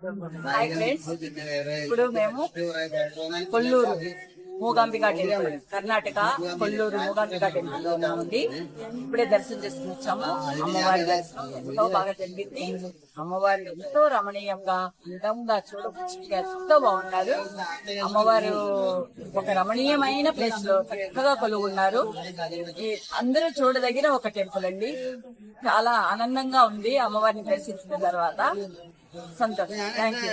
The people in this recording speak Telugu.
హాయ్ ఫ్రెండ్స్, ఇప్పుడు మేము కొల్లూరు మూగాంబికా టెంపుల్, కర్ణాటక కొల్లూరు మూగాంబికా టెంపుల్ లో ఉంది. ఇప్పుడే దర్శనం చేసుకుని వచ్చాము. అమ్మవారి దర్శనం ఎంతో బాగా జరిగింది. అమ్మవారు ఎంతో రమణీయంగా అందంగా చూడముచ్చటగా ఎంతో బాగున్నారు. అమ్మవారు ఒక రమణీయమైన ప్లేస్ లో చక్కగా కొలువున్నారు. అందరూ చూడదగిన ఒక టెంపుల్ అండి. చాలా ఆనందంగా ఉంది అమ్మవారిని దర్శించిన తర్వాత. సంతోషం. Thank you.